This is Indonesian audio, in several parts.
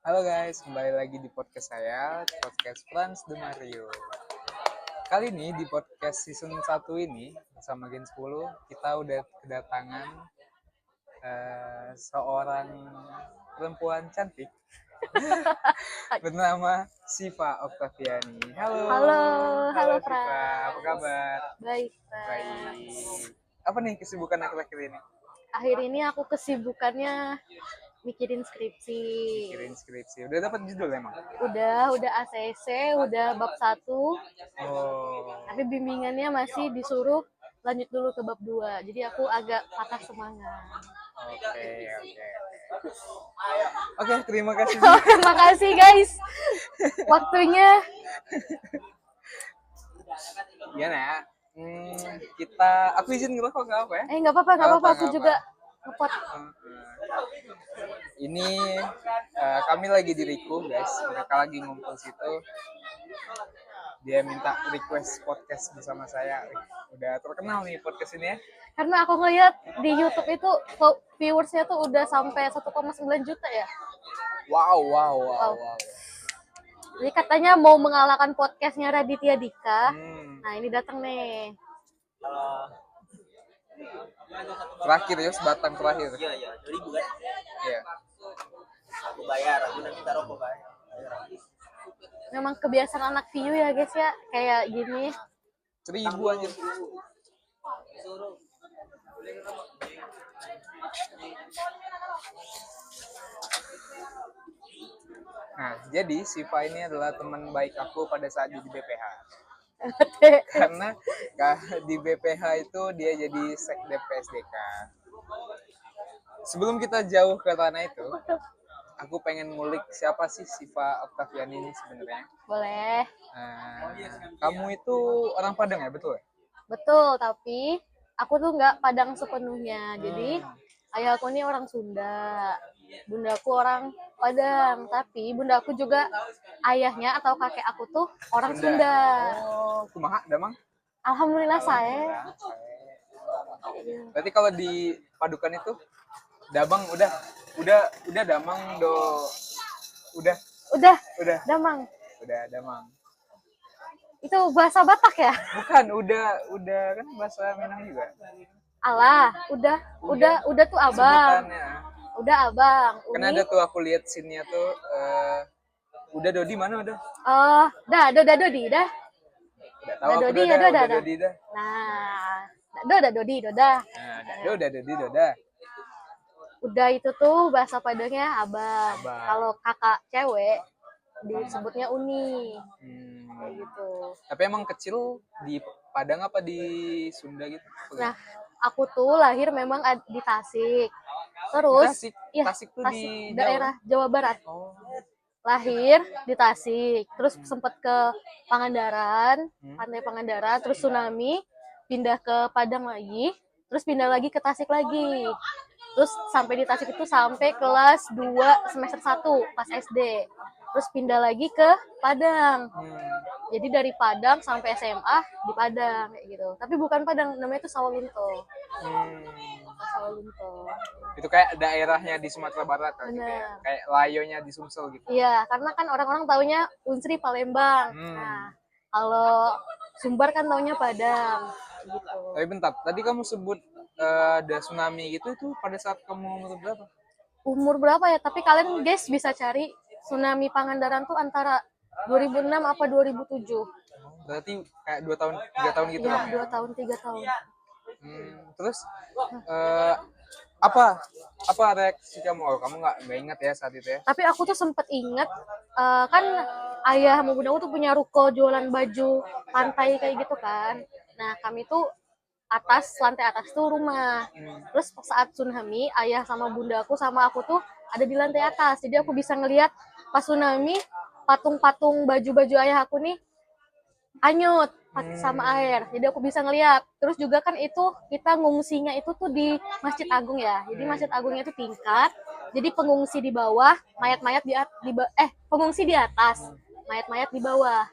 Halo guys, kembali lagi di podcast saya, podcast Franz de Mario. Kali ini di podcast season 1 ini bersama Gen 10 kita udah kedatangan seorang perempuan cantik bernama Siva Oktaviani. Halo. Halo, halo Siva, Pras. apa kabar? Baik, Baik. Apa nih kesibukan akhir-akhir ini? Akhir ini aku kesibukannya mikirin skripsi. Mikirin skripsi. Udah dapat judul emang? Udah ACC, udah bab 1. Oh. Tapi bimbingannya masih disuruh lanjut dulu ke bab 2. Jadi aku agak patah semangat. Oke, terima kasih. Terima kasih guys. Waktunya. Gimana ya? Aku izin ngerokok nggak apa ya? Nggak apa-apa. Aku juga ngepot. Ini kami lagi di Riku guys. Mereka lagi ngumpul situ. Dia minta request podcast bersama saya. Udah terkenal nih podcast ini ya. Karena aku ngeliat di YouTube itu viewersnya tuh udah sampai 1,9 juta ya. Wow. Jadi katanya mau mengalahkan podcastnya Raditya Dika. Nah ini datang nih. Terakhir ya, sebatang terakhir. Iya, 2000 kan? Iya. Aku bayar, aku nanti taruh kok bayar. Memang kebiasaan anak view ya guys ya, kayak gini. 1000 aja. Nah, jadi Siva ini adalah teman baik aku pada saat di BPH. Karena di BPH itu dia jadi sekdep PSDK. Sebelum kita jauh ke tanah itu, aku pengen ngulik siapa sih Siva Oktaviani ini sebenarnya. Boleh. Kamu itu orang Padang ya, betul ya? Betul, tapi aku tuh nggak Padang sepenuhnya. Jadi ayah aku ini orang Sunda, bundaku orang Padang. Tapi bundaku juga ayahnya atau kakek aku tuh orang Sunda. Oh, kumaha, damang? Alhamdulillah saya. Berarti kalau di Padukan itu Dabang udah Damang udah Damang. Udah Damang. Itu bahasa Batak ya? Bukan, udah kan bahasa Minang juga. Alah, udah tuh abang. Sebutannya. Udah abang. Kan ada tuh aku lihat scene-nya tuh udah Dodi mana udah? Udah Dodi dah. Udah tahu aku Dodi, udah Dodi dah. Nah, Dodi. Nah, udah Dodi Doda. Udah itu tuh bahasa Padangnya abang. Kalau kakak cewek disebutnya Uni. Kayak gitu. Tapi emang kecil di Padang apa di Sunda gitu? Nah, aku tuh lahir memang di Tasik. Terus Tasik tuh di daerah Jawa Barat. Oh. Lahir di Tasik, terus sempet ke Pangandaran, Pantai Pangandaran, terus tsunami, pindah ke Padang lagi, terus pindah lagi ke Tasik lagi. Terus sampai di Tasik itu sampai kelas 2 semester 1 pas SD. Terus pindah lagi ke Padang. Jadi dari Padang sampai SMA di Padang kayak gitu. Tapi bukan Padang, namanya itu Sawalunto. Sawalunto. Itu kayak daerahnya di Sumatera Barat kan, gitu ya. Kayak layonya di Sumsel gitu. Iya, karena kan orang-orang taunya Unsri Palembang. Nah, kalau Sumbar kan taunya Padang gitu. Tapi bentar, tadi kamu sebut ada tsunami gitu, itu pada saat kamu umur berapa? Umur berapa ya? Tapi kalian guys bisa cari tsunami Pangandaran tuh antara 2006 apa 2007. Berarti kayak 2 tahun, 3 tahun gitu ya? kan? 2 tahun, 3 tahun. Terus apa reaksi kamu? Oh, kamu nggak ingat ya saat itu ya? Tapi aku tuh sempet inget, kan ayah sama bunda aku tuh punya ruko jualan baju pantai kayak gitu kan. Nah kami tuh lantai atas tuh rumah. Terus saat tsunami, ayah sama bunda aku sama aku tuh ada di lantai atas. Jadi aku bisa ngelihat pas tsunami, patung-patung baju-baju ayah aku nih hanyut sama air. Jadi aku bisa ngelihat. Terus juga kan itu kita ngungsinya itu tuh di Masjid Agung ya. Jadi Masjid Agungnya itu tingkat. Jadi pengungsi di bawah, mayat-mayat pengungsi di atas, mayat-mayat di bawah.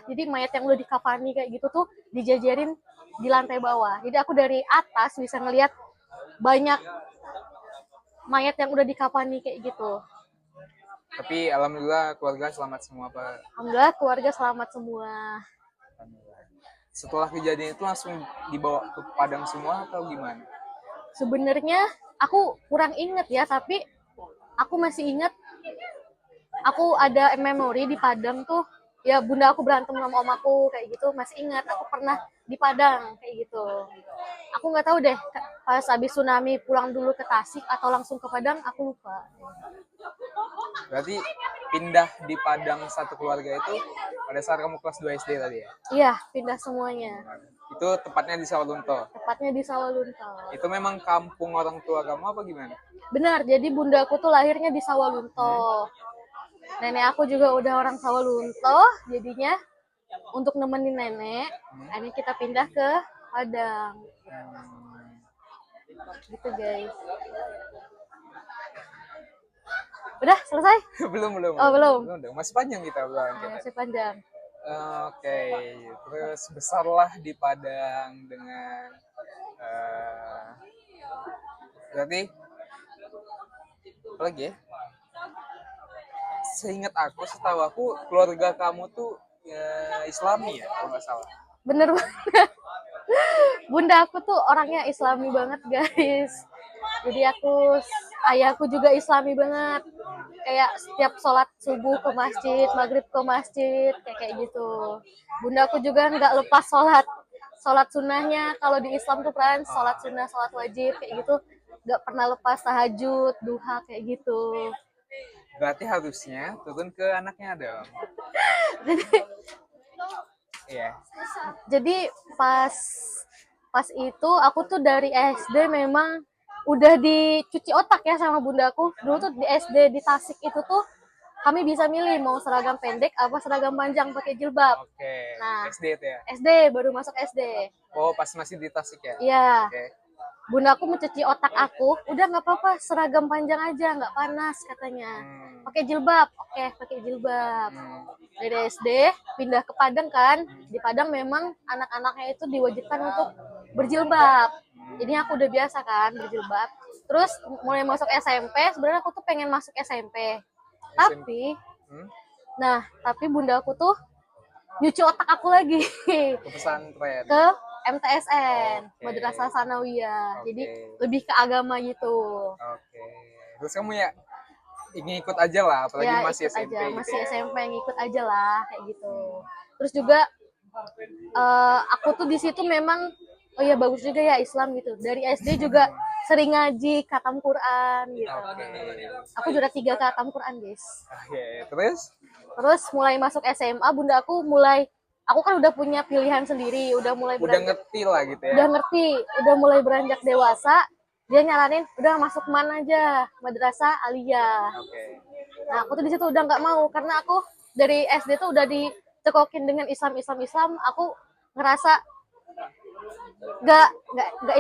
Jadi mayat yang udah dikafani kayak gitu tuh dijajarin di lantai bawah. Jadi aku dari atas bisa ngelihat banyak mayat yang udah dikafani kayak gitu. Tapi alhamdulillah keluarga selamat semua, Pak. Alhamdulillah keluarga selamat semua. Alhamdulillah. Setelah kejadian itu langsung dibawa ke Padang semua atau gimana? Sebenarnya aku kurang inget ya, tapi aku masih inget aku ada memori di Padang tuh, ya bunda aku berantem sama om aku kayak gitu, masih ingat aku pernah di Padang kayak gitu. Aku nggak tahu deh pas habis tsunami pulang dulu ke Tasik atau langsung ke Padang, aku lupa. Berarti pindah di Padang satu keluarga itu pada saat kamu kelas 2 SD tadi ya? Iya, pindah semuanya. Itu tepatnya di Sawalunto. Tepatnya di Sawalunto. Itu memang kampung orang tua kamu apa gimana? Benar, jadi bunda aku tuh lahirnya di Sawalunto. Nenek aku juga udah orang Sawalunto, jadinya untuk nemenin nenek, akhirnya kita pindah ke Padang. Gitu guys. Udah selesai? belum. Oh, belum. Dong. Masih panjang kita obrolan Nah, kita. masih panjang. Oke, terus besarlah di Padang dengan berarti apa lagi ya? Seingat aku, setahu aku keluarga kamu tuh Islami ya kalau nggak salah. Bener banget. Bunda aku tuh orangnya Islami banget guys. Jadi ayahku juga Islami banget. Kayak setiap sholat subuh ke masjid, maghrib ke masjid, kayak gitu. Bunda aku juga nggak lepas sholat sunnahnya. Kalau di Islam tuh kan sholat sunnah, sholat wajib kayak gitu, nggak pernah lepas tahajud, duha kayak gitu. Berarti harusnya turun ke anaknya dong. Iya. Jadi pas itu aku tuh dari SD memang udah dicuci otak ya sama bundaku. Dulu tuh di SD di Tasik itu tuh kami bisa milih mau seragam pendek apa seragam panjang pakai jilbab. Oke. Nah, SD itu ya. SD baru masuk SD. Oh, pas masih di Tasik ya. Iya. Oke. Bunda aku mencuci otak aku, udah nggak apa-apa seragam panjang aja, nggak panas katanya. Pakai jilbab, oke pakai jilbab. Dari SD pindah ke Padang kan, di Padang memang anak-anaknya itu diwajibkan untuk berjilbab. Jadi aku udah biasa kan berjilbab. Terus mulai masuk SMP, sebenarnya aku tuh pengen masuk SMP. Tapi, tapi bunda aku tuh nyuci otak aku lagi. Ke pesantren. Ke MTSN, Madrasah Sanawiyah. Jadi lebih ke agama gitu. Oke. Terus kamu ya ngikut aja lah, apalagi Ya, masih ikut SMP aja, gitu masih ya. SMP ngikut aja lah kayak gitu. Terus juga aku tuh di situ memang oh ya bagus juga ya Islam gitu. Dari SD juga sering ngaji khatam Quran gitu. Aku juga 3 khatam Quran guys. Oke, Terus mulai masuk SMA, bunda aku aku kan udah punya pilihan sendiri, udah ngerti lah gitu ya. Udah ngerti, udah mulai beranjak dewasa. Dia nyaranin, udah masuk mana aja, madrasah aliyah. Oke. Nah, aku tuh di situ udah nggak mau karena aku dari SD tuh udah dicekokin dengan Islam. Aku ngerasa nggak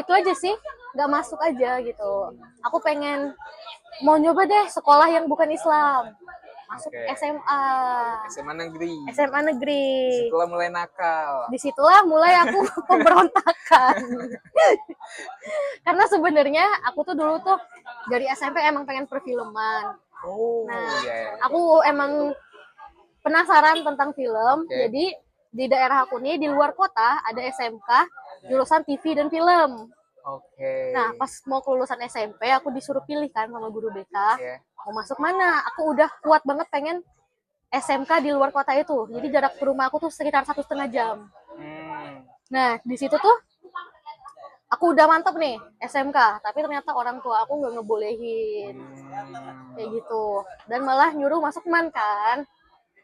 itu aja sih, nggak masuk aja gitu. Aku pengen mau nyoba deh sekolah yang bukan Islam. Masuk SMA. SMA negeri. Disitulah mulai nakal. Disitulah mulai aku pemberontakan. Karena sebenarnya aku tuh dulu tuh dari SMP emang pengen perfilman. Aku emang penasaran tentang film. Jadi di daerah aku nih di luar kota ada SMK jurusan TV dan film. Nah, pas mau kelulusan SMP, aku disuruh pilih kan sama guru BK. Mau masuk mana? Aku udah kuat banget pengen SMK di luar kota itu. Jadi jarak ke rumah aku tuh sekitar 1,5 jam. Nah, di situ tuh aku udah mantep nih SMK. Tapi ternyata orang tua aku nggak ngebolehin. Kayak gitu. Dan malah nyuruh masuk MAN kan.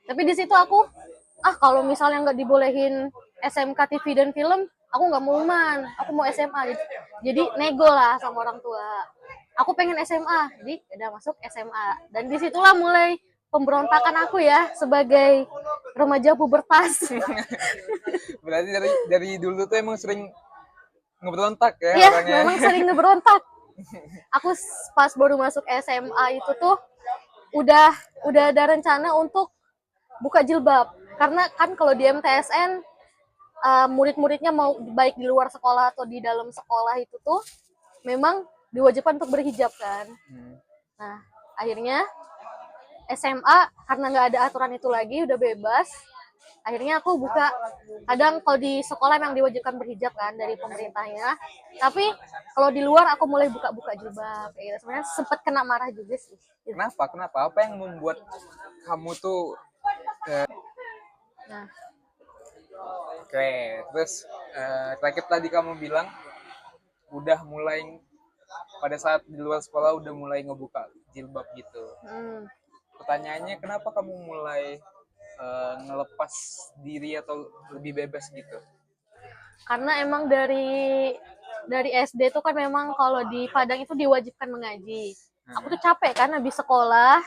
Tapi di situ aku, kalau misalnya nggak dibolehin SMK TV dan film, aku nggak mau MAN, aku mau SMA. Jadi nego lah sama orang tua. Aku pengen SMA, jadi udah masuk SMA. Dan disitulah mulai pemberontakan aku ya sebagai remaja pubertas. Berarti dari dulu tuh emang sering ngeberontak ya? Iya, memang sering ngeberontak. Aku pas baru masuk SMA itu tuh udah ada rencana untuk buka jilbab. Karena kan kalau di MTSN murid-muridnya mau baik di luar sekolah atau di dalam sekolah itu tuh memang diwajibkan untuk berhijab kan. Nah, akhirnya SMA karena nggak ada aturan itu lagi, udah bebas. Akhirnya aku buka. Kadang kalau di sekolah memang diwajibkan berhijab kan dari pemerintahnya. Tapi kalau di luar aku mulai buka-buka jilbab. Kayak gitu. Sebenarnya sempet kena marah juga sih. Gitu. Kenapa? Apa yang membuat kamu tuh Nah, oke, terus terakhir tadi kamu bilang udah mulai pada saat di luar sekolah udah mulai ngebuka jilbab gitu. Pertanyaannya kenapa kamu mulai ngelepas diri atau lebih bebas gitu? karena emang dari SD tuh kan memang kalau di Padang itu diwajibkan mengaji. Aku tuh capek kan habis sekolah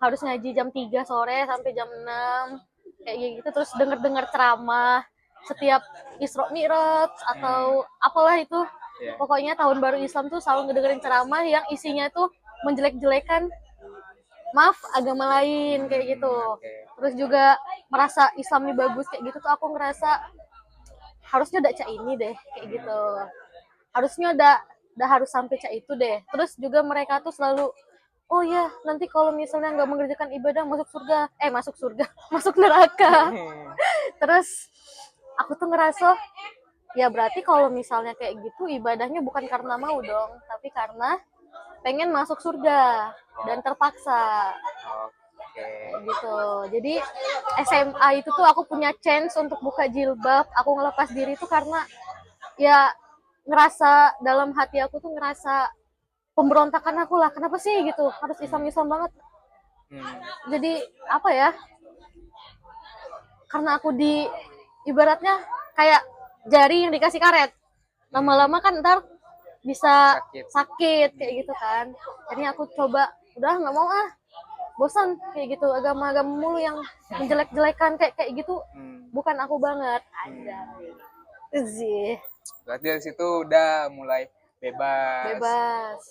harus ngaji jam 3 sore sampai jam 6 kayak gitu, terus denger ceramah setiap Isra Mi'raj atau apalah itu. Yeah. Pokoknya tahun baru Islam tuh selalu ngedengerin ceramah yang isinya tuh menjelek-jelekan agama lain kayak gitu. Terus juga merasa Islam ini bagus kayak gitu tuh aku ngerasa harusnya udah cak ini deh kayak gitu. Harusnya udah harus sampai cak itu deh. Terus juga mereka tuh selalu oh ya nanti kalau misalnya nggak mengerjakan ibadah masuk neraka. Terus aku tuh ngerasa ya berarti kalau misalnya kayak gitu ibadahnya bukan karena mau dong, tapi karena pengen masuk surga dan terpaksa. Gitu. Jadi SMA itu tuh aku punya chance untuk buka jilbab, aku ngelepas diri tuh karena ya ngerasa dalam hati aku tuh ngerasa pemberontakan aku lah. Kenapa sih gitu? Harus Islam banget. Jadi apa ya? Karena aku ibaratnya kayak jari yang dikasih karet. Lama-lama kan ntar bisa sakit kayak gitu kan. Jadi aku coba udah nggak mau bosan kayak gitu agama-agama mulu yang menjelek-jelekan kayak gitu. Bukan aku banget aja sih. Berarti dari situ udah mulai bebas.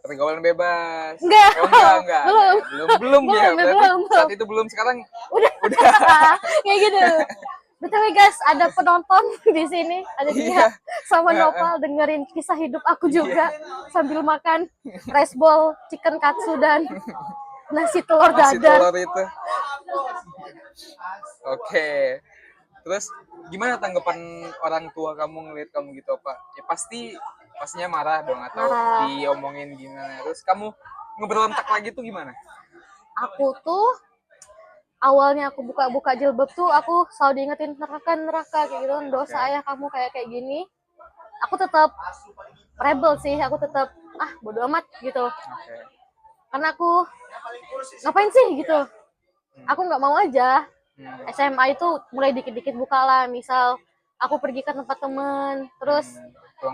Pergaulan bebas. Enggak. Oh, enggak. Belum ya. Belum. Saat itu belum, sekarang udah. Kayak gitu. Betul guys, ada penonton di sini, ada dia sama Nopal dengerin kisah hidup aku juga sambil makan rice bowl, chicken katsu dan nasi telur dadar. Nasi telur itu. Oke. Terus gimana tanggapan orang tua kamu ngeliat kamu gitu, Pak? Ya pastinya marah dong atau diomongin gimana. Terus kamu ngeberontak lagi tuh gimana? Aku tuh awalnya aku buka jilbab tuh aku selalu diingetin neraka kayak gitu, dosa ayah kamu kayak gini. Aku tetap rebel sih, aku tetap bodo amat gitu. Karena aku ngapain sih gitu. Aku nggak mau aja. SMA itu mulai dikit-dikit buka lah, misal aku pergi ke tempat temen, terus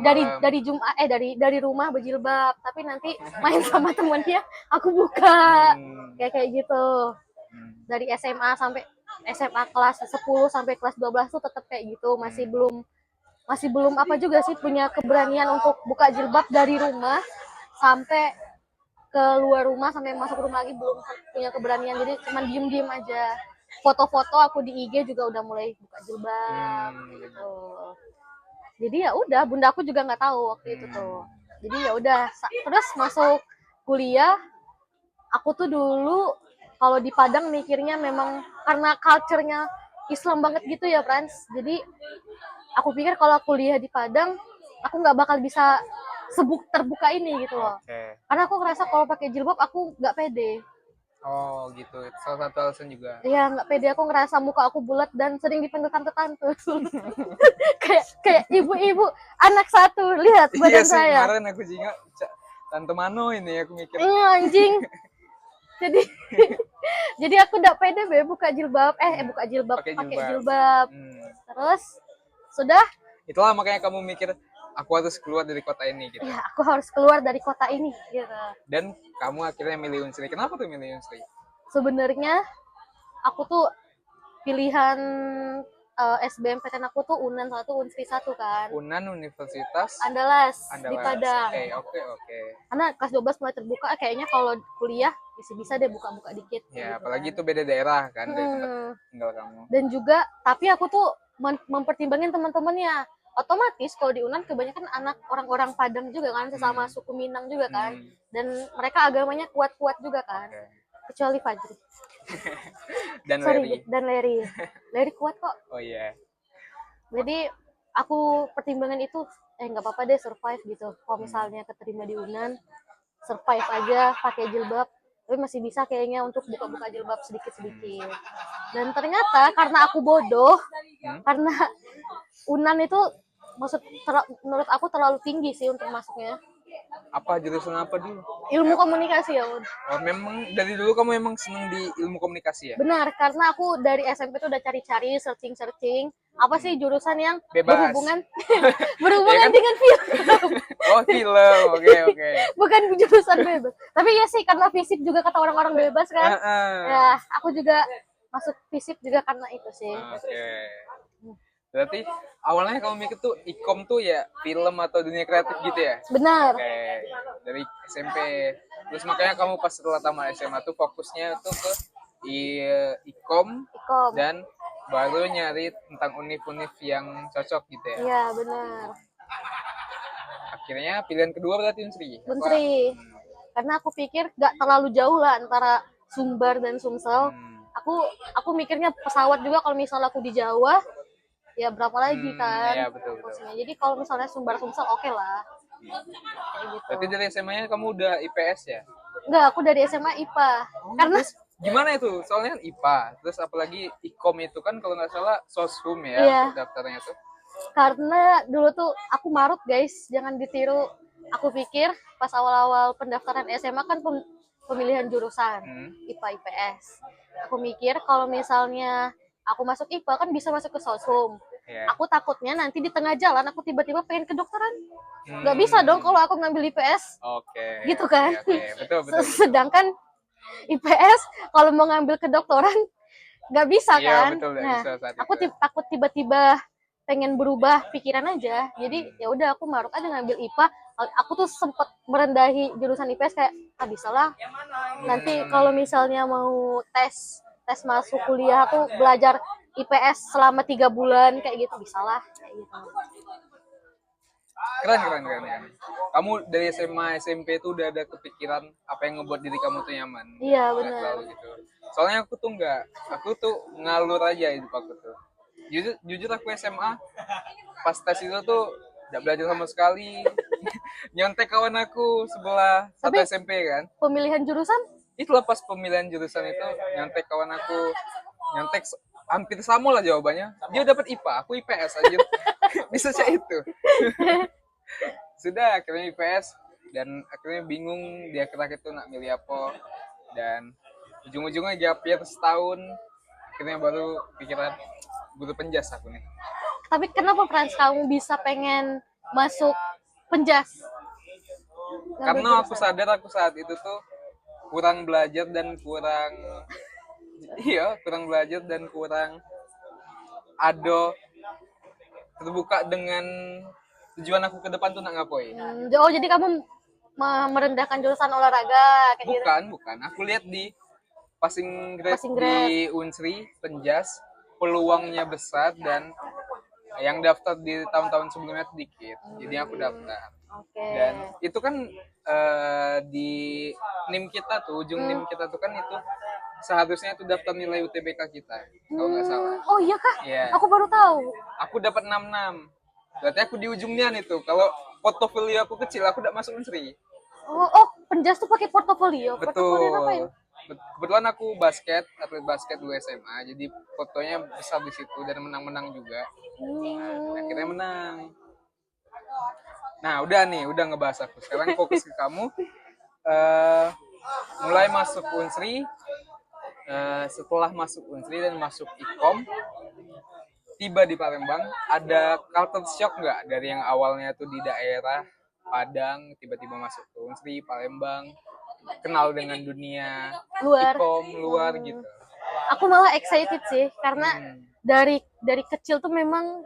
dari rumah berjilbab, tapi nanti main sama temennya aku buka kayak gitu. Dari SMA sampai SMA kelas 10 sampai kelas 12 tuh tetap kayak gitu, masih belum apa juga sih punya keberanian untuk buka jilbab dari rumah sampai ke luar rumah sampai masuk rumah lagi belum punya keberanian, jadi cuma diem aja. Foto-foto aku di IG juga udah mulai buka jilbab gitu. Jadi ya udah, bunda aku juga nggak tahu waktu itu tuh. Jadi ya udah, terus masuk kuliah aku tuh dulu kalau di Padang mikirnya memang karena culture-nya Islam banget gitu ya, Frans. Jadi aku pikir kalau kuliah di Padang aku nggak bakal bisa terbuka ini gitu loh. Karena aku ngerasa kalau pakai jilbab aku nggak pede. Oh gitu, salah satu alasan juga. Iya, nggak pede, aku ngerasa muka aku bulat dan sering dipanggil tante-tante. kayak ibu-ibu anak satu, lihat badan saya. Iya sih, kemarin aku juga tante Mano ini aku mikir. Iya anjing. Jadi aku nggak pede buka jilbab, pakai jilbab. Terus sudah. Itulah makanya kamu mikir aku harus keluar dari kota ini gitu. Iya, aku harus keluar dari kota ini gitu. Dan kamu akhirnya milih Unsri. Kenapa tuh milih Unsri? Sebenarnya aku tuh pilihan SBMPTN aku tuh Unan 1, Unsri 1 kan. Unan Universitas Andalas. Di Padang. Oke. Karena kelas 12 mulai terbuka, kayaknya kalau kuliah bisa deh buka-buka dikit. Ya, gitu apalagi kan. itu beda daerah kan dari tempat tinggal kamu. Dan juga, tapi aku tuh mempertimbangin teman-temannya. Otomatis kalau di Unan kebanyakan anak orang-orang Padang juga kan, sesama suku Minang juga kan. Dan mereka agamanya kuat-kuat juga kan. kecuali Fajri. Dan Sorry, Larry. dan Larry. Larry kuat kok. Oh iya. Jadi aku pertimbangan itu nggak apa-apa deh survive gitu. Kalau misalnya keterima di UNAN, survive aja pakai jilbab. Tapi masih bisa kayaknya untuk buka-buka jilbab sedikit-sedikit. Dan ternyata karena aku bodoh, karena UNAN itu menurut aku terlalu tinggi sih untuk masuknya. Apa jurusan apa dulu? Ilmu komunikasi ya, Un. Oh, memang dari dulu kamu emang seneng di ilmu komunikasi ya? Benar, karena aku dari SMP tuh udah cari-cari, searching apa sih jurusan yang Bebas. berhubungan Ya kan? dengan film. Oh, film. Oke. Bukan jurusan bebas. Tapi ya sih karena fisik juga kata orang-orang bebas kan. Ya, aku juga masuk fisik juga karena itu sih. Oke. Berarti awalnya kamu mikir tuh ikom tuh ya film atau dunia kreatif gitu ya? Benar. Oke. Dari SMP. Terus makanya kamu pas setelah tamat SMA tuh fokusnya tuh ke ikom Ikom. dan baru nyari tentang univ-univ yang cocok gitu ya? Iya, benar. Akhirnya pilihan kedua berarti Unsri? Unsri. Karena aku pikir gak terlalu jauh lah antara Sumbar dan Sumsel. Aku mikirnya pesawat juga kalau misalnya aku di Jawa, ya berapa lagi kan? Iya, betul. Jadi kalau misalnya Sumbar Sumsel oke lah. Kayak gitu. Berarti dari SMA-nya kamu udah IPS ya? Enggak, aku dari SMA IPA. Karena gimana itu? Soalnya kan IPA, terus apalagi ikom itu kan kalau nggak salah soshum ya Iya. daftarnya tuh. Karena dulu tuh aku marut guys, jangan ditiru. Aku pikir pas awal-awal pendaftaran SMA kan pemilihan jurusan IPA IPS. Aku mikir kalau misalnya aku masuk IPA kan bisa masuk ke soshum. Yeah. Aku takutnya nanti di tengah jalan aku tiba-tiba pengen kedokteran. Nggak bisa dong kalau aku ngambil IPS. Oke. Gitu kan. Okay. Betul. Sedangkan IPS kalau mau ngambil kedokteran nggak bisa kan. Betul, nah, bisa saat aku itu. takut tiba-tiba pengen berubah pikiran aja. Jadi ya udah aku marut aja ngambil IPA. Aku tuh sempet merendahi jurusan IPS kayak bisa lah. Nanti kalau misalnya mau tes masuk kuliah aku belajar IPS selama 3 bulan kayak gitu bisa lah kayak gitu. Keren. Kamu dari SMA SMP tuh udah ada kepikiran apa yang ngebuat diri kamu tuh nyaman. Iya benar. Gitu. Soalnya aku tuh ngalur aja hidup aku tuh. Jujur aku SMA pas tes itu tuh nggak belajar sama sekali. Nyontek kawan aku sebelah satu SMP kan. Pemilihan jurusan? Itulah pas pemilihan jurusan itu nyontek kawan aku, nyontek hampir sama lah jawabannya. Dia dapat IPA, aku IPS aja. Bisa saya itu. Sudah akhirnya IPS dan akhirnya bingung di akhir-akhir itu nak milih apa, dan ujung-ujungnya gap year setahun, akhirnya baru pikiran guru penjas aku nih. Tapi kenapa Frans kamu bisa pengen masuk penjas? Karena aku sadar aku saat itu tuh kurang belajar dan kurang ado terbuka dengan tujuan aku ke depan tuh nak ngapain. Oh jadi kamu merendahkan jurusan olahraga kayak gitu? Bukan. Aku lihat di passing grade di Unsri Penjas peluangnya besar dan yang daftar di tahun-tahun sebelumnya sedikit. Jadi aku daftar. Dan itu kan di NIM kita tuh, ujung NIM kita tuh kan itu seharusnya itu daftar nilai UTBK kita, kalau nggak salah. Oh iya kah? Yeah. Aku baru tahu. Aku dapat 66. Berarti aku di ujungnya nih tuh. Kalau portofolio aku kecil, aku udah masuk Unsri. Oh, penjas tuh pakai portofolio. Betul. Portofolio ngapain? Kebetulan aku atlet basket dulu SMA, jadi fotonya besar di situ dan menang-menang juga. Nah, akhirnya menang. Nah, udah ngebahas aku. Sekarang fokus ke kamu. Mulai masuk Unsri, setelah masuk Unsri dan masuk Ikom, tiba di Palembang, ada culture shock nggak dari yang awalnya tuh di daerah Padang, tiba-tiba masuk ke Unsri, Palembang, kenal dengan dunia Ikom luar gitu? Aku malah excited sih, karena dari kecil tuh memang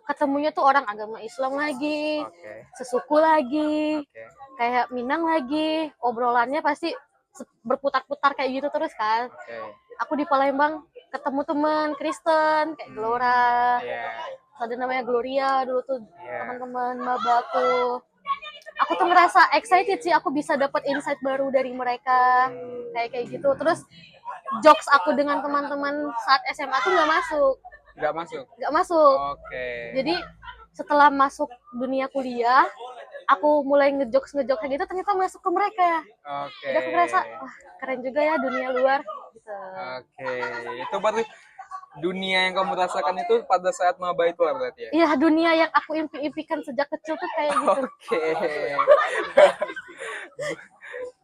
ketemunya tuh orang agama Islam lagi, sesuku lagi, kayak Minang lagi, obrolannya pasti berputar-putar kayak gitu terus kan. Aku di Palembang ketemu teman Kristen kayak Glora, ada namanya Gloria dulu tuh, teman-teman mabaku. aku tuh ngerasa excited sih, aku bisa dapat insight baru dari mereka kayak gitu. Terus jokes aku dengan teman-teman saat SMA tuh Nggak masuk. nggak masuk. Oke. Jadi setelah masuk dunia kuliah, aku mulai ngejokes kayak gitu, ternyata masuk ke mereka. Oke. Jadi aku ngerasa wah keren juga ya dunia luar gitu. Oke. Itu baru dunia yang kamu rasakan itu pada saat maba itu lah berarti ya? Iya, dunia yang aku impikan sejak kecil tuh kayak gitu. Oke.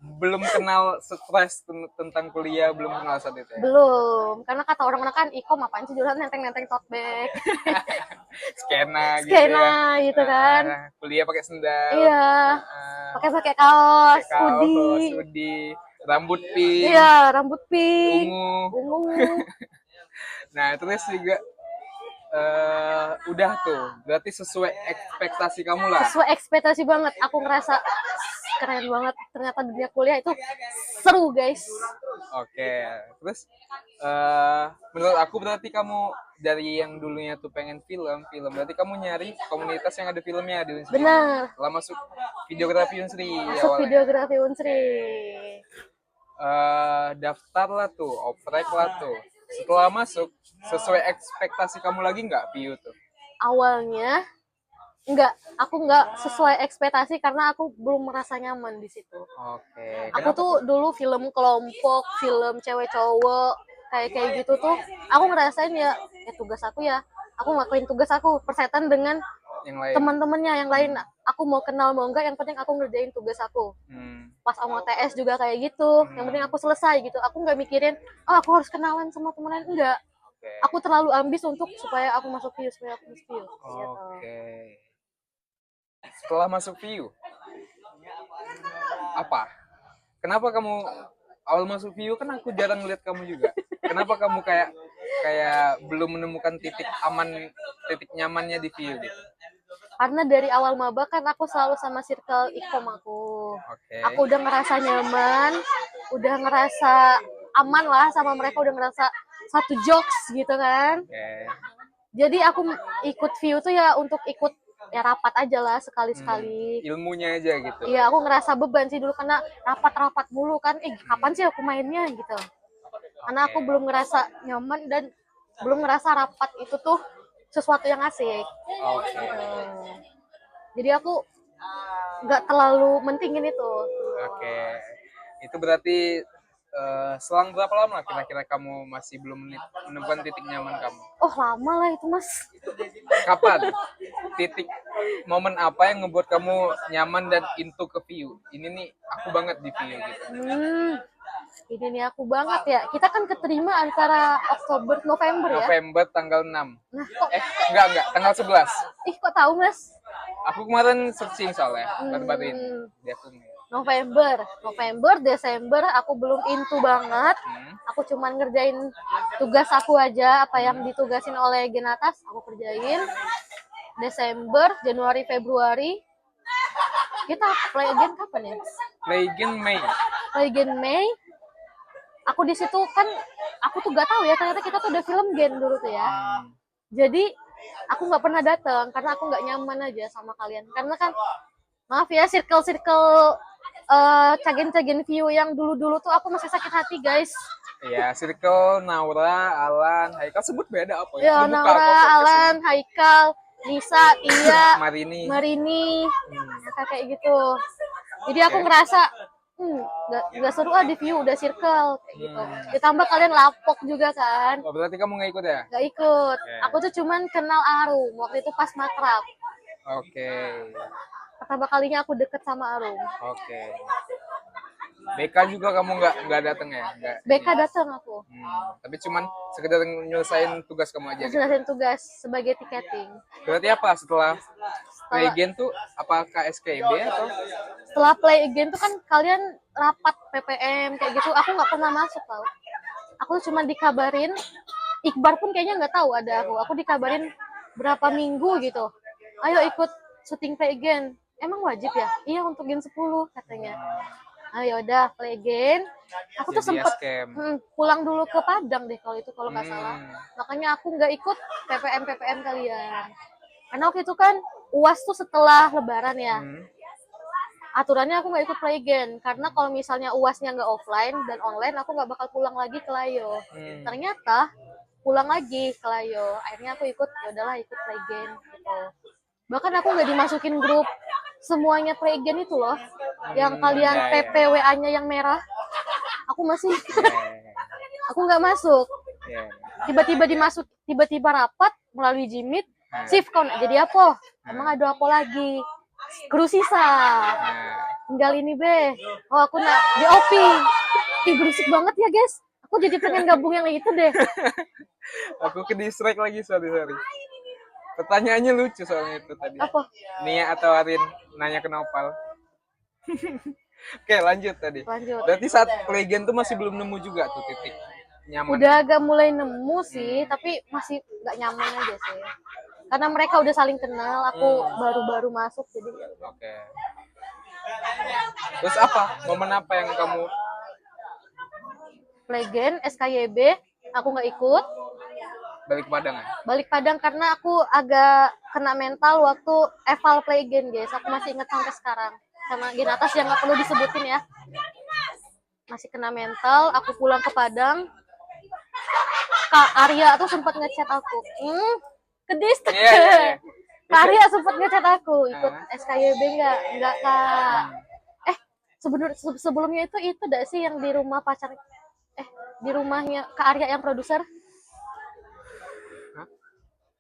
Belum kenal stres tentang kuliah, belum kenal saat itu ya? Belum, karena kata orang-orang kan ikom apaan sih jualan nenteng-nenteng tote bag. Skena gitu Skena ya. gitu kan. Kuliah pakai sendal. Iya. Pakai kaos, hoodie. hoodie, rambut pink. Iya, rambut pink. Ungu. Nah, terus juga udah tuh, berarti sesuai ekspektasi kamu lah. Sesuai ekspektasi banget. Aku ngerasa keren banget. Ternyata dunia kuliah itu seru, guys. Oke, terus menurut aku berarti kamu dari yang dulunya tuh pengen film, berarti kamu nyari komunitas yang ada filmnya di Unsri. Benar. Setelah masuk videografi Unsri. Masuk videografi Unsri. Daftar lah tuh, oprek lah tuh. Setelah masuk, sesuai ekspektasi kamu lagi nggak view tuh? Awalnya aku nggak sesuai ekspektasi karena aku belum merasa nyaman di situ. Oke. Aku tuh dulu film kelompok, film cewek cowok kayak gitu tuh, aku ngerasain ya tugas aku ya, aku ngelakuin tugas aku persetan dengan yang lain. Teman-temannya yang lain. Aku mau kenal mau enggak, yang penting aku ngerjain tugas aku. Pas sama TS juga kayak gitu, yang penting aku selesai gitu. Aku nggak mikirin, oh aku harus kenalan sama teman lain, enggak. Aku terlalu ambis untuk supaya aku masuk view, gitu. Oke. Setelah masuk view, apa? Kenapa kamu awal masuk view kan aku jarang lihat kamu juga. Kenapa kamu kayak belum menemukan titik aman, titik nyamannya di view gitu? Karena dari awal maba kan aku selalu sama circle ikom aku. Okay. Aku udah ngerasa nyaman, udah ngerasa aman lah sama mereka, udah ngerasa satu jokes gitu kan. Okay. Jadi aku ikut view tuh ya untuk ikut ya rapat aja lah sekali-sekali. Ilmunya aja gitu. Iya, aku ngerasa beban sih dulu karena rapat-rapat mulu kan. Kapan sih aku mainnya gitu. Karena aku belum ngerasa nyaman dan belum ngerasa rapat itu tuh sesuatu yang asik. Jadi aku nggak terlalu mentingin itu. Oke. Itu berarti selang berapa lama kira-kira kamu masih belum menemukan titik nyaman kamu? Oh lama lah itu mas. Kapan? Titik momen apa yang ngebuat kamu nyaman dan into ke view? Ini nih aku banget di view gitu. Ini nih aku banget ya. Kita kan keterima antara Oktober November ya. November tanggal 6. Nah, kok enggak, tanggal 11. Kok tahu mas? Aku kemarin searching soalnya, baru-baru ini. Di akunnya. November, Desember aku belum into banget. Aku cuman ngerjain tugas aku aja, apa yang ditugasin oleh Genatas aku kerjain. Desember, Januari, Februari. Kita play again kapan ya? Play again Mei. Aku di situ kan aku tuh gak tahu ya, ternyata kita tuh udah film gen dulu tuh ya. Jadi aku nggak pernah datang karena aku nggak nyaman aja sama kalian. Karena kan maaf ya circle cagen view yang dulu tuh aku masih sakit hati guys. Iya, circle Naura, Alan, Haikal, sebut beda apa ya? Ya Naura, Alan, Haikal, Nisa, Tia, Marini, kayak gitu. Jadi aku ngerasa nggak seru di view, udah circle kayak gitu. Ditambah kalian lapok juga kan. Oh, berarti kamu nggak ikut ya? Nggak ikut. Aku tuh cuman kenal Arum waktu itu pas makrab. Oke. Pertama kalinya aku deket sama Arum. Oke. BK juga kamu nggak datang ya? BK datang aku. Tapi cuman sekedar nyelesain tugas kamu aja. Nyelesain tugas sebagai tiketing. Berarti apa setelah play again tuh apakah SKB atau? Setelah play again tuh kan kalian rapat PPM kayak gitu. Aku nggak pernah masuk tau. Aku cuma dikabarin. Iqbar pun kayaknya nggak tahu ada aku. Aku dikabarin berapa minggu gitu. Ayo ikut syuting play again. Emang wajib ya? Iya untuk Gen 10 katanya. Ayo udah play again. Aku tuh sempet pulang dulu ke Padang deh kalau nggak salah. Makanya aku nggak ikut PPM kalian. Karena waktu itu kan UAS tuh setelah Lebaran ya. aturannya aku nggak ikut playgen karena kalau misalnya UASnya nggak offline dan online aku nggak bakal pulang lagi ke Layo. Ternyata pulang lagi ke Layo, akhirnya aku ikut, ya udahlah ikut playgen gitu. Bahkan aku nggak dimasukin grup semuanya playgen itu loh, yang kalian PPWA-nya yang merah, aku masih aku nggak masuk. Tiba-tiba dimasuk, tiba-tiba rapat melalui Jimit, shift kau nak jadi apa? Emang ada apa lagi? Kru sisa. Tinggal ini be. Oh aku nak di OP. Ih berisik banget ya guys. Aku jadi pengen gabung yang itu deh. Aku ke distract lagi, sorry. Pertanyaannya lucu soalnya itu tadi. Apa? Nia atau Arin nanya ke Nopal. Oke, lanjut tadi. Lanjut. Berarti saat playgen tuh masih belum nemu juga tuh titik nyaman. Udah agak mulai nemu sih, tapi masih nggak nyaman aja sih. Karena mereka udah saling kenal, aku baru-baru masuk jadi. Oke. Terus apa? Momen apa yang kamu Playgen, SKYB, aku nggak ikut. balik ke Padang ya? Balik Padang karena aku agak kena mental waktu eval playgen guys. Aku masih ingat sampai sekarang. Sama gen atas yang nggak perlu disebutin ya. Masih kena mental, aku pulang ke Padang. Kak Arya tuh sempat ngechat aku. Kedis. Iya. Kak Arya sempat ngechat aku, ikut SKYB enggak Kak. Sebelumnya itu enggak sih yang di rumah pacar di rumahnya Kak Arya yang produser?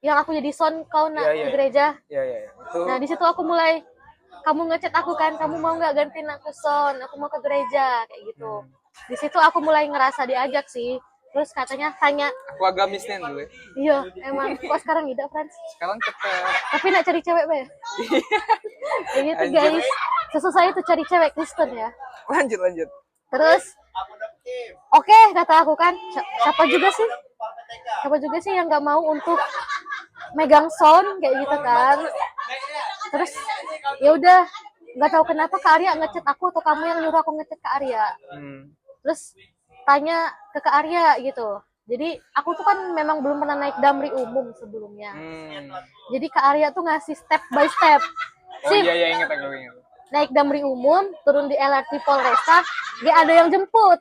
Yang aku jadi son kau nak ke gereja. Iya. Nah, di situ aku mulai kamu ngechat aku kan, kamu mau nggak gantiin aku son? Aku mau ke gereja kayak gitu. Di situ aku mulai ngerasa diajak sih. Terus katanya tanya. Aku agamisnya dulu ya. Iya, emang. Kok sekarang tidak, Frans? Sekarang tetap. Tapi nak cari cewek, Be. Kayak gitu, guys. Sesusah itu cari cewek Kristen ya. Lanjut. Terus, oke, kata aku kan. Siapa juga sih yang nggak mau untuk megang sound kayak gitu kan. Terus, ya udah. Nggak tahu kenapa Kak Arya ngechat aku atau kamu yang nyuruh aku ngechat Kak Arya. Terus, tanya ke Kak Arya gitu. Jadi aku tuh kan memang belum pernah naik Damri umum sebelumnya. Jadi Kak Arya tuh ngasih step by step. Oh iya ingat aku. Naik Damri umum, turun di LRT Polresta, dia ada yang jemput.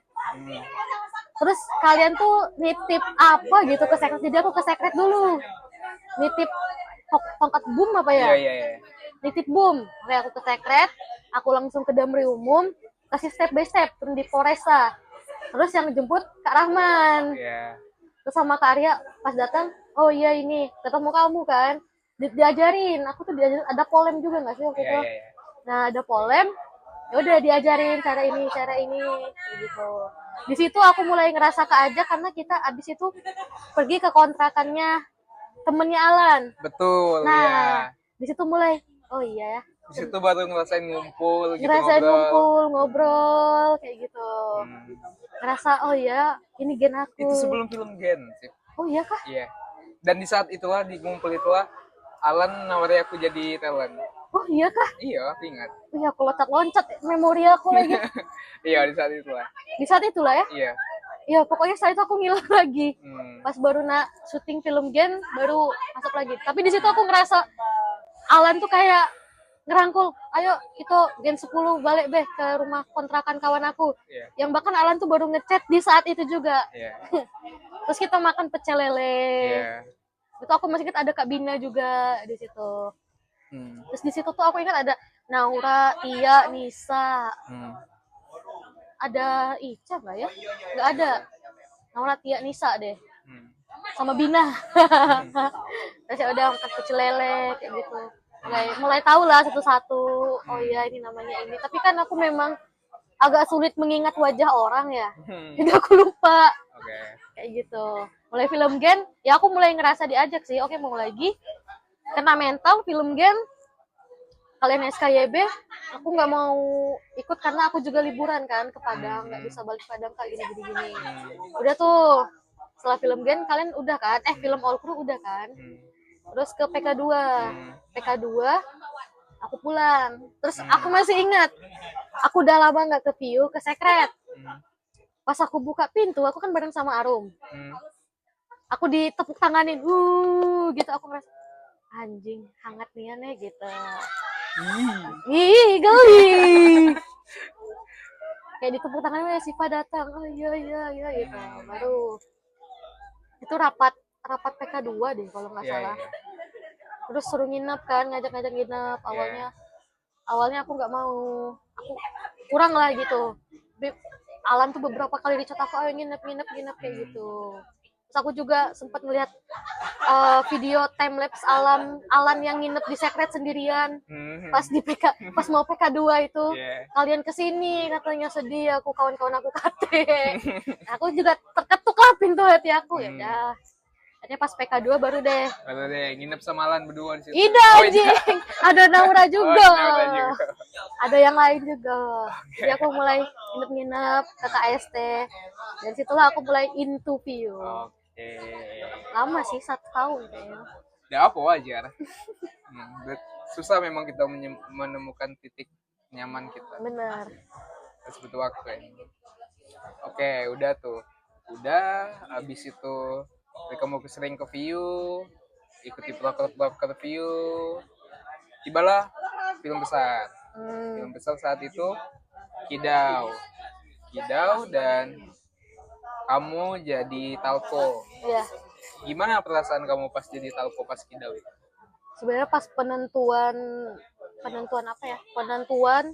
Terus kalian tuh nitip apa gitu ke sekret. Jadi aku ke sekret dulu. Nitip tongkat boom apa ya? Iya. Nitip boom. Oke, aku ke sekret, aku langsung ke Damri umum, kasih step by step turun di Polresta. Terus yang jemput Kak Rahman. Terus sama Kak Arya pas datang, oh iya ini ketemu kamu kan, diajarin. Aku tuh diajarin ada polem juga nggak sih waktu itu? Nah ada polem, ya udah diajarin cara ini kayak gitu. Di situ aku mulai ngerasa keajak karena kita abis itu pergi ke kontrakannya temennya Alan. Betul. Nah di situ mulai, oh iya ya. Di situ baru ngerasain ngumpul gitu, ngobrol kayak gitu. Ngerasa oh ya ini gen aku. Itu sebelum film Gen sih. Oh iya kah? Iya. Dan di saat itulah, di ngumpul itulah Alan nawari aku jadi talent. Oh iya kah? Iya, ingat. Iya, aku loncat memori aku lagi. Iya, di saat itulah. Di saat itulah ya? Iya. Iya, pokoknya saat itu aku ngilang lagi. Pas baru syuting film Gen baru masuk lagi. Tapi di situ aku ngerasa Alan tuh kayak ngerangkul, ayo itu Gen 10 balik deh ke rumah kontrakan kawan aku. Yang bahkan Alan tuh baru ngechat di saat itu juga. Terus kita makan pecel lele. Itu aku masih ingat ada Kak Bina juga di situ. Terus di situ tuh aku ingat ada Naura, Tia, Nisa. Ada Ica nggak ya? Nggak ada. Naura, Tia, Nisa deh. Sama Bina. Terus ya udah makan pecel lele kayak gitu. Mulai tahu lah satu-satu. Oh iya ini namanya ini. Tapi kan aku memang agak sulit mengingat wajah orang ya. Jadi aku lupa. Kayak gitu. Mulai film Gen, ya aku mulai ngerasa diajak sih. Oke mau lagi. Kena mental film Gen. Kalian SKYB, aku nggak mau ikut karena aku juga liburan kan ke Padang. Nggak bisa balik Padang kayak gini. Udah tuh. Setelah film Gen kalian udah kan? Film All Crew udah kan? Terus ke PK2. PK2 aku pulang. Terus aku masih ingat. Aku udah lama nggak ke View, ke sekret. Pas aku buka pintu, aku kan bareng sama Arum. Aku ditepuk tanganin. Gitu aku ngerasa anjing, hangat niannya gitu. Ih, geli. Kayak ditepuk tangannya Siva datang. Oh iya gitu. Baru itu rapat PK2 deh kalau nggak Iya, salah. iya. Terus suruh nginep kan, ngajak-ngajak nginep. Awalnya aku nggak mau, aku kurang lah gitu. Alan tuh beberapa kali dicat aku, ayo nginep kayak gitu. Terus aku juga sempat melihat video time lapse Alan yang nginep di Secret sendirian pas di pas mau PK2 itu. Yeah. Kalian kesini katanya, sedih aku, kawan-kawan aku kate. Aku juga terketuk lah pintu hati aku. Ya udah, akhirnya pas PK2 baru deh Nginep sama Alan berdua di situ. Ida anjing. Ada Naura juga. Naura juga. Ada yang lain juga. Jadi aku mulai nginep ke KST. Dari situlah aku mulai into view. Lama sih, 1 tahun kayaknya. Ya apa wajar. Susah memang kita menemukan titik nyaman kita. Bener. Harus butuh waktu ya. Oke, udah tuh. Udah, habis itu kamu sering ke view, ikuti broker view. Tibalah film besar. Film besar saat itu Kidau dan kamu jadi Talco. Iya. Gimana perasaan kamu pas jadi Talco pas Kidau itu? Sebenarnya pas penentuan apa ya? Penentuan.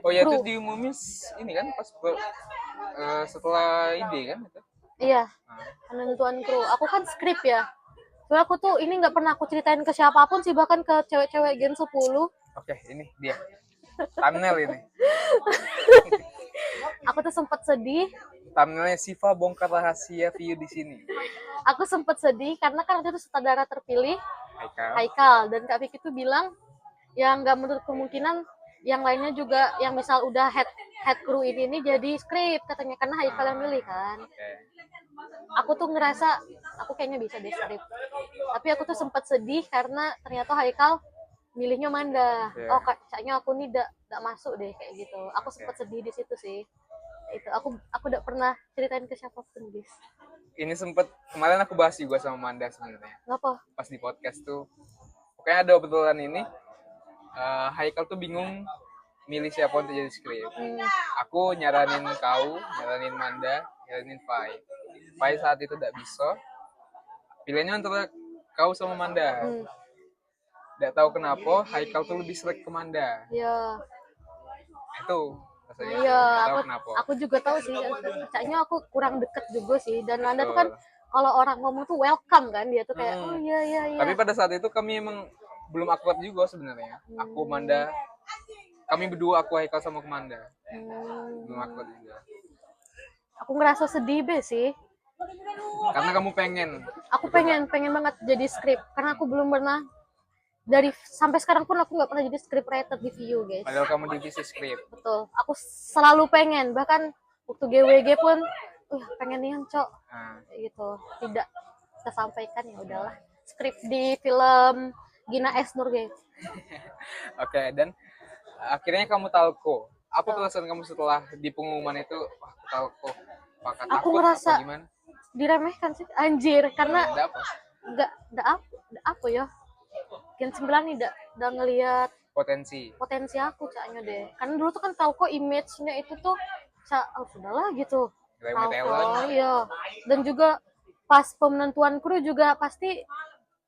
Oh ya, itu diumumin ini kan pas setelah ide kan itu? Iya. Penentuan kru. Aku kan skrip ya. Soalnya aku tuh ini nggak pernah aku ceritain ke siapapun sih, bahkan ke cewek-cewek Gen 10. Oke, ini dia. Thumbnail ini. Aku tuh sempet sedih. Thumbnailnya Siva bongkar rahasia view di sini. Aku sempet sedih karena kan waktu itu sutradara terpilih Haikal. Dan Kak Vicky tuh bilang ya nggak menurut kemungkinan yang lainnya juga yang misal udah head crew ini jadi skrip katanya, karena Haikal yang milih kan. Aku tuh ngerasa aku kayaknya bisa deh skrip. Tapi aku tuh sempet sedih karena ternyata Haikal milihnya Manda. Oh kayaknya aku nih nggak masuk deh kayak gitu. Aku sempet sedih di situ sih. Itu aku udah pernah ceritain ke siapapun, guys. Ini sempet kemarin aku bahas juga sama Manda sebenarnya. Ngapa? Pas di podcast tuh, pokoknya ada obrolan ini. Haikal tuh bingung milih siapa untuk jadi skrip. Aku nyaranin kau, nyaranin Manda, nyaranin Fai. Fai saat itu tidak bisa. Pilihannya antara kau sama Manda. Tidak tahu kenapa Haikal tuh lebih selek ke Manda. Iya. Itu. Iya, aku juga tahu sih. Kayaknya aku kurang deket juga sih. Dan Manda tuh kan kalau orang ngomong tuh welcome kan, dia tuh kayak oh iya. Tapi pada saat itu kami emang belum akrab juga sebenarnya. Aku Manda, kami berdua, aku Haikal sama Manda. Belum akrab juga. Aku ngerasa sedih be sih. Karena kamu pengen. Aku pengen banget jadi skrip karena aku belum pernah. Dari sampai sekarang pun aku nggak pernah jadi script writer di view, guys. Padahal kamu divisi skrip. Betul. Aku selalu pengen, bahkan waktu GWG pun pengen nih Cok. Gitu. Tidak tersampaikan, ya udahlah. Skrip di film Gina S Nur, guys. Oke, dan akhirnya kamu Talco. Apa perasaan kamu setelah di pengumuman itu? Wah, Talco. Apakah aku takut, ngerasa apa gimana? Diremehkan sih, anjir, karena Ada apa ya? Gen 9 nih udah ngelihat potensi aku caknya deh. Karena dulu tuh kan Talco image-nya itu tuh sudahlah gitu. Talco, iya. Dan juga pas penentuan kru juga pasti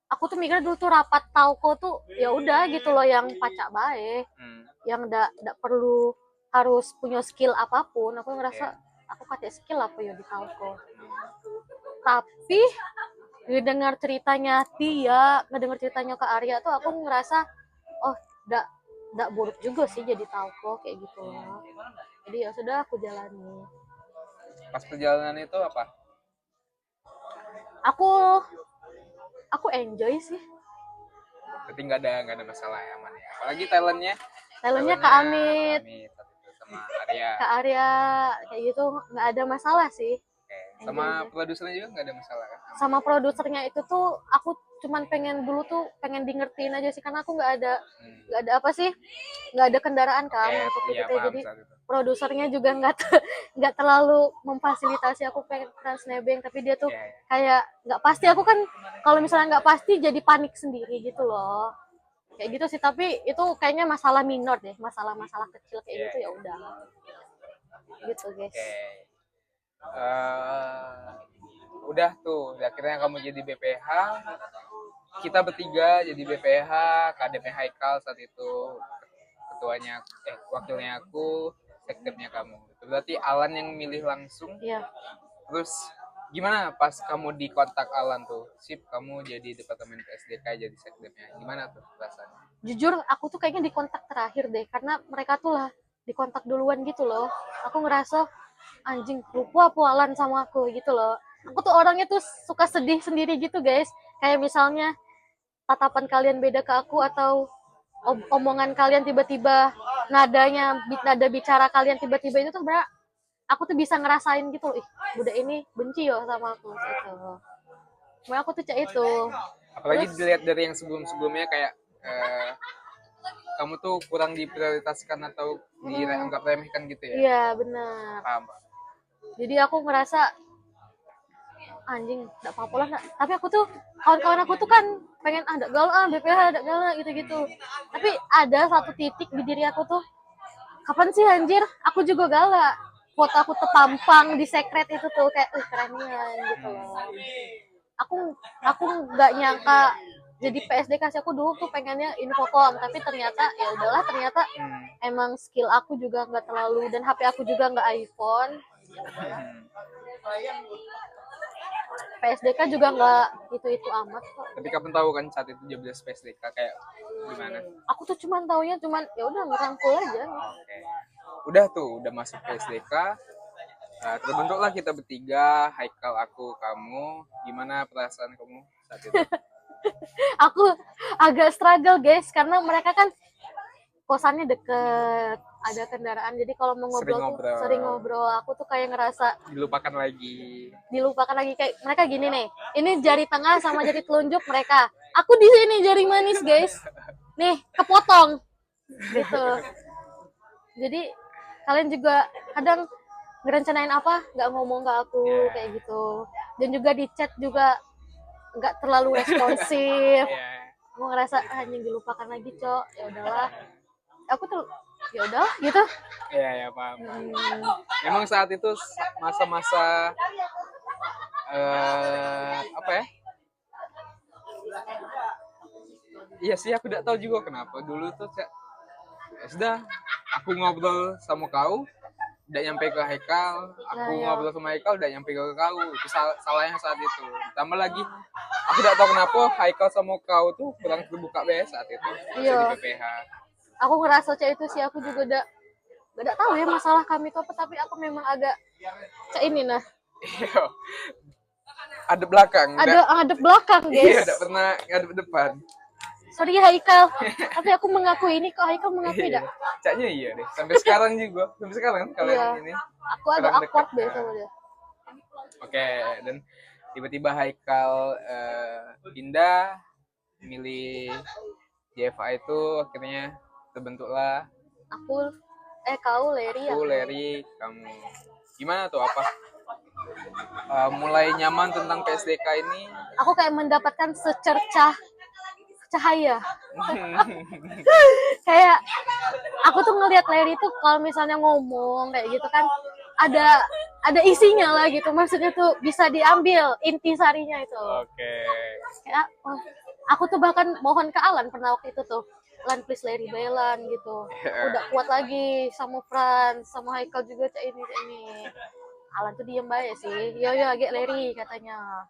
aku tuh mikir dulu tuh rapat Talco tuh ya udah gitu loh, yang pacak baik. Yang enggak perlu harus punya skill apapun. Aku ngerasa aku pakai skill apa ya di Talco. Tapi ngedengar ceritanya Tia, ngedengar ceritanya Kak Arya tuh aku ngerasa enggak buruk juga sih jadi Talco kayak gitu. Jadi ya sudah, aku jalani. Pas perjalanan itu apa? Aku enjoy sih. Berarti nggak ada masalah ya, aman ya. Apalagi talentnya Kak Amit sama Arya. Kak Arya kayak gitu nggak ada masalah sih. Sama produsernya juga nggak ada masalah kan? Sama produsernya itu tuh aku cuman pengen di ngertiin aja sih, karena aku nggak ada kendaraan kan untuk itu. Jadi produsernya juga nggak terlalu memfasilitasi aku pengen trans nebeng, tapi dia tuh kayak nggak pasti. Aku kan kalau misalnya nggak pasti jadi panik sendiri gitu loh. kayak gitu sih. Tapi itu kayaknya masalah minor deh, masalah-masalah kecil kayak Iya. gitu ya udah gitu guys. Oke. Udah tuh, akhirnya kamu jadi BPH, kita bertiga jadi BPH, KDP Haikal saat itu, ketuanya, wakilnya aku, sekdemnya kamu. Itu berarti Alan yang milih langsung. Iya. Terus gimana pas kamu di kontak Alan tuh, sip kamu jadi departemen PSDK jadi sekdemnya, gimana tuh rasanya? Jujur aku tuh kayaknya di kontak terakhir deh, karena mereka tuh lah di kontak duluan gitu loh. Aku ngerasa anjing lupa pualan sama aku gitu loh. Aku tuh orangnya tuh suka sedih sendiri gitu guys. Kayak misalnya tatapan kalian beda ke aku, atau omongan kalian tiba-tiba, nada bicara kalian tiba-tiba itu tuh sebenarnya aku tuh bisa ngerasain gitu loh. Ih, budak ini benci yo sama aku gitu. Cuma aku tuh kayak itu. Apalagi Terus dilihat dari yang sebelum-sebelumnya kayak kamu tuh kurang diprioritaskan atau dianggap remehkan gitu ya? iya benar. Paham, Pak? Jadi aku ngerasa anjing nggak apa-apa lah nggak. Tapi aku tuh kawan-kawan aku tuh kan pengen ada gaul BPH ada gaul gitu-gitu. Tapi ada satu titik di diri aku tuh, kapan sih anjir aku juga galak. Foto aku terpampang di sekret itu tuh kayak kerennya gitu loh. Aku nggak nyangka jadi PSDK sih. Aku dulu tuh pengennya infokom, tapi ternyata ya udahlah, ternyata emang skill aku juga nggak terlalu, dan HP aku juga nggak iPhone. PSDK juga nggak itu amat kok. Tapi kapan tahu kan saat itu 12 PSDK kayak gimana? Aku tuh taunya ya udah ngerangkul aja. Oke. Udah tuh, udah masuk PSDK. Terbentuklah kita bertiga, Haikal, aku, kamu. Gimana perasaan kamu saat itu? Aku agak struggle guys, karena mereka kan kosannya deket, ada kendaraan, jadi kalau mau ngobrol tuh sering ngobrol. Aku tuh kayak ngerasa dilupakan lagi kayak mereka gini nih, ini jari tengah sama jari telunjuk mereka, aku di sini jari manis guys, nih kepotong gitu. Jadi kalian juga kadang ngerencanain apa nggak ngomong ke aku kayak gitu, dan juga di chat juga nggak terlalu responsif. Aku ngerasa anjing dilupakan lagi cok, ya udahlah aku tuh ya udah gitu. ya paham. Memang saat itu masa-masa apa ya, iya sih aku tidak tahu juga kenapa dulu tuh ya sudah aku ngobrol sama kau udah nyampe ke Haikal, aku ngobrol sama Haikal udah nyampe ke kau, itu salahnya saat itu. Tambah lagi aku tidak tahu kenapa Haikal sama kau tuh kurang terbuka saat itu di BPH. Aku ngerasa cek itu sih, aku juga udah tahu ya masalah kami itu apa, tapi aku memang agak cek ini nah. Ada belakang. Ada belakang guys. Iya, tidak pernah ada depan. Sorry Haikal, tapi aku mengakui ini kok Haikal mengakui tidak? Caknya iya deh, sampai sekarang juga, sampai sekarang kalian ini. Aku agak awkward deh sama dia. Oke, dan tiba-tiba Haikal pindah, milih JFA itu, akhirnya terbentuklah. Kau Leri. Aku Leri, kamu. Gimana tuh apa? Mulai nyaman tentang PSDK ini? Aku kayak mendapatkan secercah cahaya. Kayak aku tuh ngelihat Leri tuh kalau misalnya ngomong kayak gitu kan ada isinya lah gitu, maksudnya tuh bisa diambil intisarinya itu. Oke. Kayak aku tuh bahkan mohon ke Alan pernah waktu itu tuh, Lan please Leri Bailan gitu. Udah kuat lagi sama Frans, sama Haikal juga cak ini. Alan tuh diem aja sih. Yo agak Leri katanya.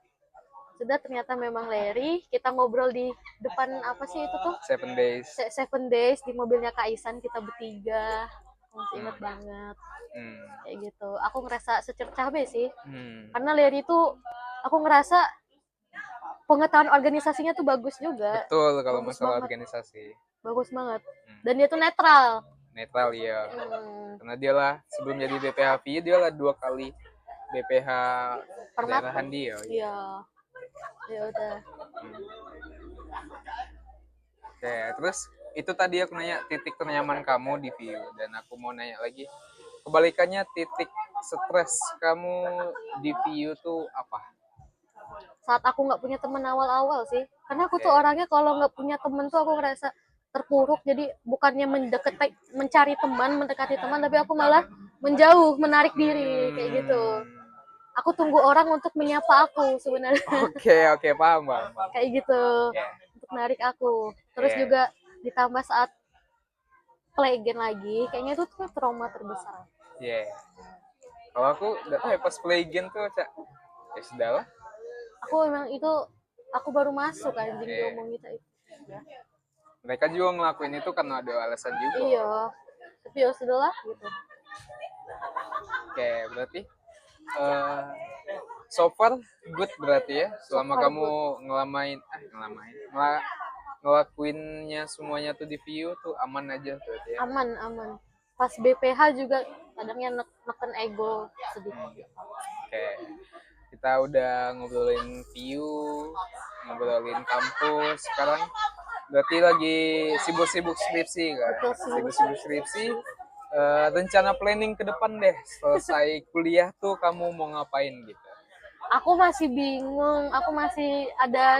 Sudah ternyata memang Leri, kita ngobrol di depan apa sih itu tuh? 7 Days. 7 Days di mobilnya Kak Isan, kita bertiga. Masih ingat banget. Kayak gitu. Aku ngerasa secercah be sih. Karena Leri tuh aku ngerasa pengetahuan organisasinya tuh bagus juga. Betul, kalau masalah organisasi. Bagus banget. Dan dia tuh netral. Netral ya. Karena dia lah sebelum jadi BPH VI, dia lah 2 kali BPH perdarahan dia. Iya. Ya udah. Oke, terus itu tadi aku nanya titik ternyaman kamu di VIU, dan aku mau nanya lagi kebalikannya, titik stres kamu di VIU tuh apa? Saat aku nggak punya teman awal-awal sih, karena aku tuh orangnya kalau nggak punya temen tuh aku ngerasa terpuruk, jadi bukannya mendekati teman, tapi aku malah menjauh, menarik diri kayak gitu. Aku tunggu orang untuk menyapa aku sebenarnya. Oke, paham. Kayak gitu. Yeah. Untuk menarik aku. Terus Yeah. juga ditambah saat play game lagi, kayaknya itu tuh trauma terbesar. Iya. Yeah. Kalau aku pas play game tuh ya sudahlah. Aku memang itu aku baru masuk anjing Yeah. diomong gitu itu. Ya. Mereka juga ngelakuin itu karena ada alasan juga. Iya. Tapi ya sudahlah gitu. Oke, berarti so far good berarti ya selama So far kamu ngelakuinnya semuanya tuh di view tuh aman aja berarti ya. Aman. Pas BPH juga kadangnya neken ego sedikit. Oke. Kita udah ngobrolin view, ngobrolin kampus, sekarang berarti lagi sibuk-sibuk skripsi kan? Betul, Sibuk-sibuk skripsi. Rencana planning ke depan deh, selesai kuliah tuh kamu mau ngapain gitu? Aku masih bingung, aku masih ada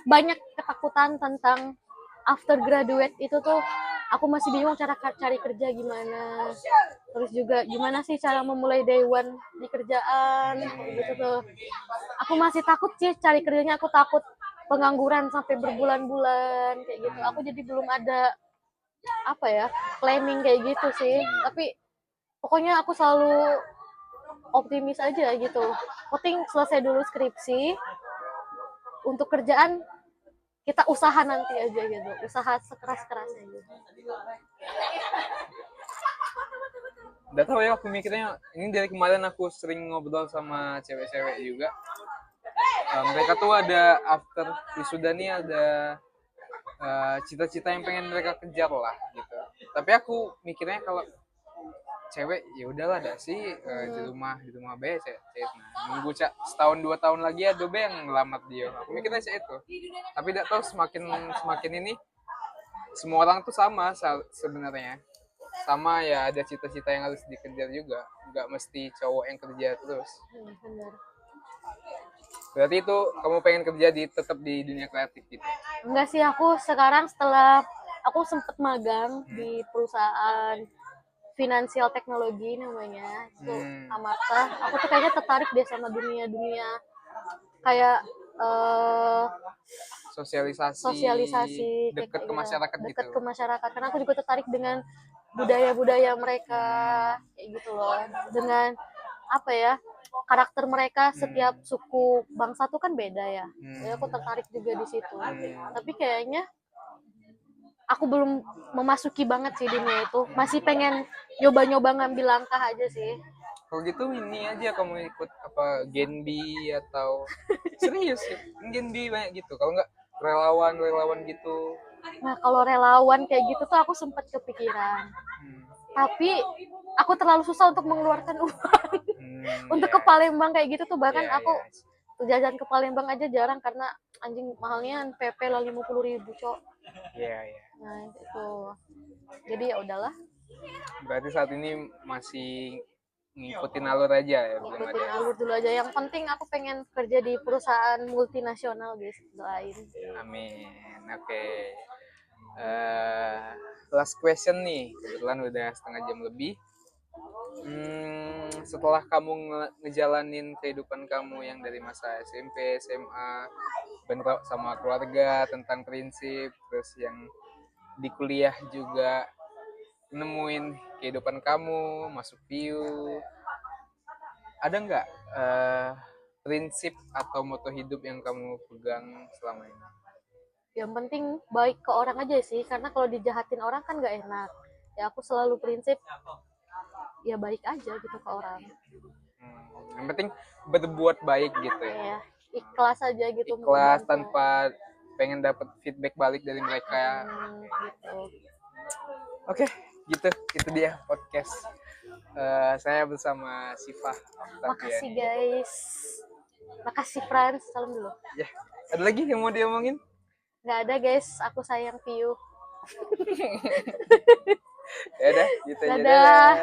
banyak ketakutan tentang after graduate itu tuh. Aku masih bingung cara cari kerja gimana. Terus juga gimana sih cara memulai day one di kerjaan gitu tuh. Aku masih takut sih cari kerjanya, aku takut pengangguran sampai berbulan-bulan kayak gitu. Aku jadi belum ada planning kayak gitu sih. Tapi pokoknya aku selalu optimis aja gitu. Penting selesai dulu skripsi. Untuk kerjaan kita usaha nanti aja gitu, usaha sekeras-kerasnya gitu. Udah tahu ya, aku mikirnya ini dari kemarin aku sering ngobrol sama cewek-cewek juga. Mereka tuh ada after wisuda nih ada cita-cita yang pengen mereka kejar lah gitu. Tapi aku mikirnya kalau cewek ya udahlah dah sih di rumah be nunggu setahun 2 tahun lagi ada be yang ngelamar dia. Aku mikirnya sih itu. Tapi tidak tahu semakin ini semua orang tuh sama sebenarnya. Sama ya, ada cita-cita yang harus dikejar juga. Nggak mesti cowok yang kerja terus. Benar. Berarti itu kamu pengen kerja tetap di dunia kreatif gitu? Enggak sih, aku sekarang setelah aku sempet magang di perusahaan finansial teknologi namanya, itu Amarta. Aku tuh kayaknya tertarik deh sama dunia kayak sosialisasi dekat ke masyarakat gitu. Dekat ke masyarakat, karena aku juga tertarik dengan budaya mereka kayak gitu loh. Dengan karakter mereka, setiap suku bangsa tuh kan beda ya. Jadi aku tertarik juga di situ. Tapi kayaknya aku belum memasuki banget sih dunia itu. Masih pengen nyoba-nyoba ngambil langkah aja sih. Kalau gitu ini aja kamu ikut Genbi atau serius ya? Genbi banyak gitu. Kalau nggak relawan gitu. Nah, kalau relawan kayak gitu tuh aku sempat kepikiran. Tapi aku terlalu susah untuk mengeluarkan uang. Untuk ke Palembang kayak gitu tuh bahkan aku jajan ke Palembang aja jarang karena anjing mahalnya PP lah 50.000, Cok. Iya. Nah, itu. Jadi ya udahlah. Berarti saat ini masih ngikutin alur aja ya? Ngikutin alur dulu aja. Yang penting aku pengen kerja di perusahaan multinasional, guys. Doain. Amin. Oke. Last question nih. Kebetulan udah setengah jam lebih. Setelah kamu ngejalanin kehidupan kamu yang dari masa SMP, SMA, bentrok sama keluarga tentang prinsip, terus yang di kuliah juga nemuin kehidupan kamu, masuk view, ada nggak prinsip atau moto hidup yang kamu pegang selama ini? Yang penting baik ke orang aja sih, karena kalau dijahatin orang kan nggak enak. Ya aku selalu prinsip ya baik aja gitu ke orang. Yang penting berbuat baik gitu ya. Ya, ikhlas aja gitu. Ikhlas tanpa pengen dapat feedback balik dari mereka. Gitu. Oke, gitu. Itu dia podcast. Saya bersama Siva. Makasih guys. Makasih Frans. Salam dulu. Ya, ada lagi yang mau diomongin? Nggak ada guys. Aku sayang Piu. Ya udah, gitu aja. Dadah.